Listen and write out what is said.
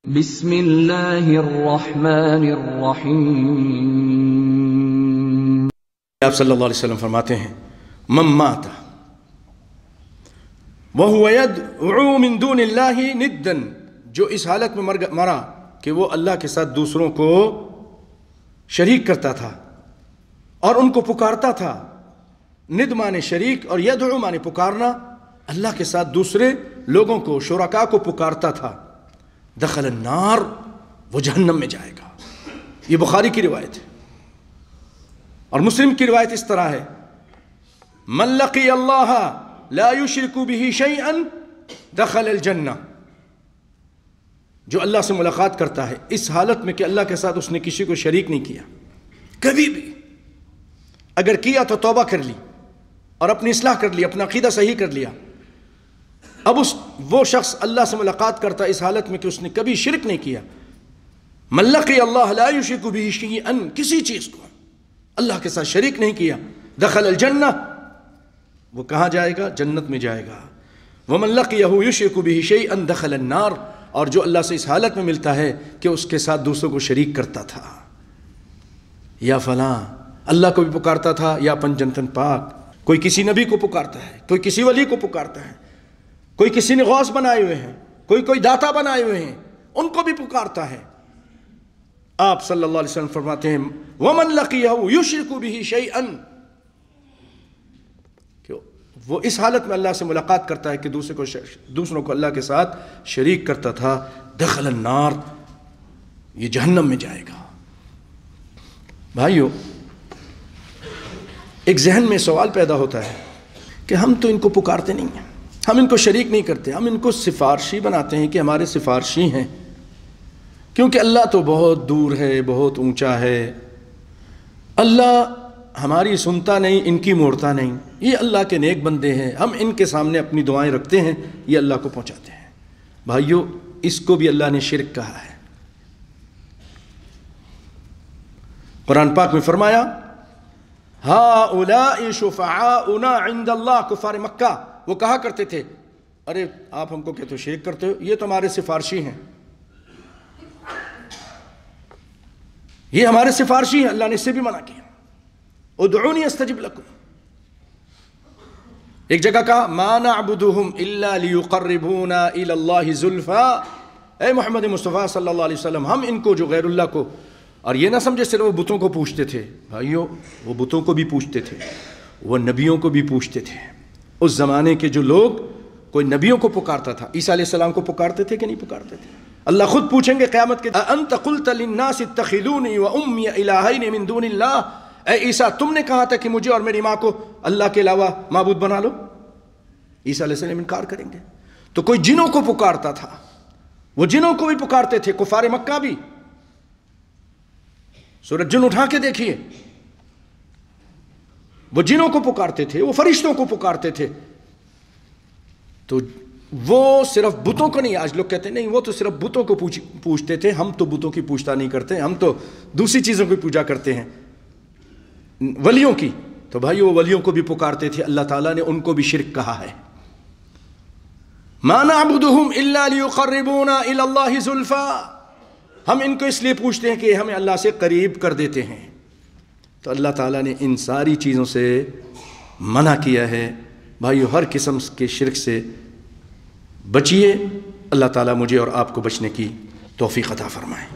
بسم اللہ الرحمن الرحیم۔ آپ صلی اللہ علیہ وسلم فرماتے ہیں من مات وهو يدعو من دون اللہ ندا، جو اس حالت میں مرا کہ وہ اللہ کے ساتھ دوسروں کو شریک کرتا تھا اور ان کو پکارتا تھا۔ ند مانے شریک اور یدعو مانے پکارنا، اللہ کے ساتھ دوسرے لوگوں کو، شرکاء کو پکارتا تھا، دخل النار، وہ جہنم میں جائے گا۔ یہ بخاری کی روایت ہے، اور مسلم کی روایت اس طرح ہے، من لقی اللہ لا یشرک بہ شیئا دخل الجنہ، جو اللہ سے ملاقات کرتا ہے اس حالت میں کہ اللہ کے ساتھ اس نے کسی کو شریک نہیں کیا، کبھی بھی، اگر کیا تو توبہ کر لی اور اپنی اصلاح کر لی، اپنا عقیدہ صحیح کر لیا، اب وہ شخص اللہ سے ملاقات کرتا ہے اس حالت میں کہ اس نے کبھی شرک نہیں کیا، من لقی اللہ لا یشرک بہ شیئا، کسی چیز کو اللہ کے ساتھ شریک نہیں کیا، دخل الجنہ، وہ کہاں جائے گا؟ جنت میں جائے گا۔ ومن لقیہ یشرک بہ شیئا دخل النار، اور جو اللہ سے اس حالت میں ملتا ہے کہ اس کے ساتھ دوسروں کو شریک کرتا تھا، یا فلاں اللہ کو بھی پکارتا تھا، یا پنجنتن پاک، کوئی کسی نبی کو پکارتا ہے، کوئی کسی ولی کو پکارتا ہے، کوئی کسی نے غوث بنائے ہوئے ہیں، کوئی داتا بنائے ہوئے ہیں، ان کو بھی پکارتا ہے۔ آپ صلی اللہ علیہ وسلم فرماتے ہیں وَمَنْ لَقِيَهُ يُشْرِكُ بِهِ شَيْئًا، کہ وہ اس حالت میں اللہ سے ملاقات کرتا ہے کہ دوسروں کو اللہ کے ساتھ شریک کرتا تھا، دخل النار، یہ جہنم میں جائے گا۔ بھائیو، ایک ذہن میں سوال پیدا ہوتا ہے کہ ہم تو ان کو پکارتے نہیں ہیں، ہم ان کو شریک نہیں کرتے، ہم ان کو سفارشی بناتے ہیں کہ ہمارے سفارشی ہیں، کیونکہ اللہ تو بہت دور ہے، بہت اونچا ہے، اللہ ہماری سنتا نہیں، ان کی موڑتا نہیں، یہ اللہ کے نیک بندے ہیں، ہم ان کے سامنے اپنی دعائیں رکھتے ہیں، یہ اللہ کو پہنچاتے ہیں۔ بھائیو، اس کو بھی اللہ نے شرک کہا ہے۔ قرآن پاک میں فرمایا ہؤلاء شفعاؤنا عند اللہ، کفار مکہ وہ کہا کرتے تھے، ارے آپ ہم کو کہتے ہو شرک کرتے ہو، یہ تو ہمارے سفارشی ہیں، یہ ہمارے سفارشی ہیں۔ اللہ نے اس سے بھی منع کیا، ادعونی استجب لکم۔ ایک جگہ کہا ما نعبدہم الا لیقربونا الی اللہ زلفا، اے محمد مصطفیٰ صلی اللہ علیہ وسلم، ہم ان کو جو غیر اللہ کو، اور یہ نہ سمجھے صرف وہ بتوں کو پوچھتے تھے، بھائیو وہ بتوں کو بھی پوچھتے تھے، وہ نبیوں کو بھی پوچھتے تھے۔ اس زمانے کے جو لوگ، کوئی نبیوں کو پکارتا تھا، عیسیٰ علیہ السلام کو پکارتے تھے کہ نہیں پکارتے تھے؟ اللہ خود پوچھیں گے قیامت کے دن، انت قلت للناس اتخذونی وامی الہین من دون اللہ، اے عیسیٰ تم نے کہا تھا کہ مجھے اور میری ماں کو اللہ کے علاوہ معبود بنا لو؟ عیسیٰ علیہ السلام انکار کریں گے۔ تو کوئی جنوں کو پکارتا تھا، وہ جنوں کو بھی پکارتے تھے، کفار مکہ بھی۔ سورۃ جن اٹھا کے دیکھیے، وہ جنوں کو پکارتے تھے، وہ فرشتوں کو پکارتے تھے۔ تو وہ صرف بتوں کو نہیں، آج لوگ کہتے ہیں نہیں وہ تو صرف بتوں کو پوچھتے تھے، ہم تو بتوں کی پوچھتا نہیں کرتے، ہم تو دوسری چیزوں کی پوجا کرتے ہیں، ولیوں کی۔ تو بھائی وہ ولیوں کو بھی پکارتے تھے، اللہ تعالیٰ نے ان کو بھی شرک کہا ہے۔ ما نعبدہم الا لیقربونا الی اللہ زلفا، ہم ان کو اس لیے پوچھتے ہیں کہ ہمیں اللہ سے قریب کر دیتے ہیں۔ تو اللہ تعالیٰ نے ان ساری چیزوں سے منع کیا ہے۔ بھائیو، ہر قسم کے شرک سے بچیے، اللہ تعالیٰ مجھے اور آپ کو بچنے کی توفیق عطا فرمائے۔